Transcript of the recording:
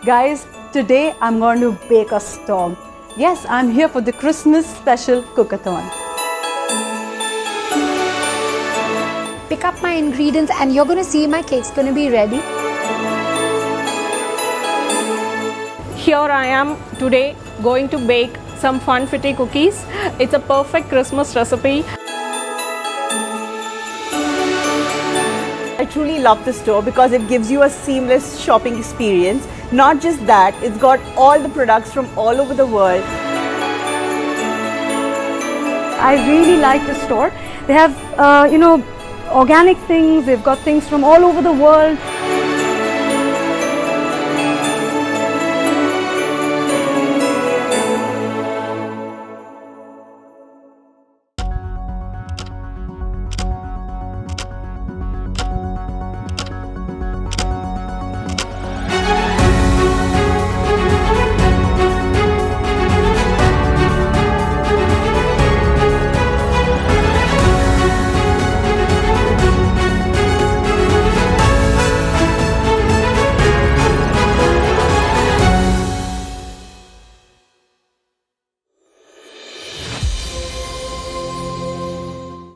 Guys, today I'm going to bake a storm. Yes, I'm here for the Christmas special cookathon. Pick up my ingredients and you're going to see my cake's going to be ready. Here I am today going to bake some funfetti cookies. It's a perfect Christmas recipe. I truly love the store because it gives you a seamless shopping experience. Not just that, it's got all the products from all over the world. I really like the store. They have, organic things. They've got things from all over the world.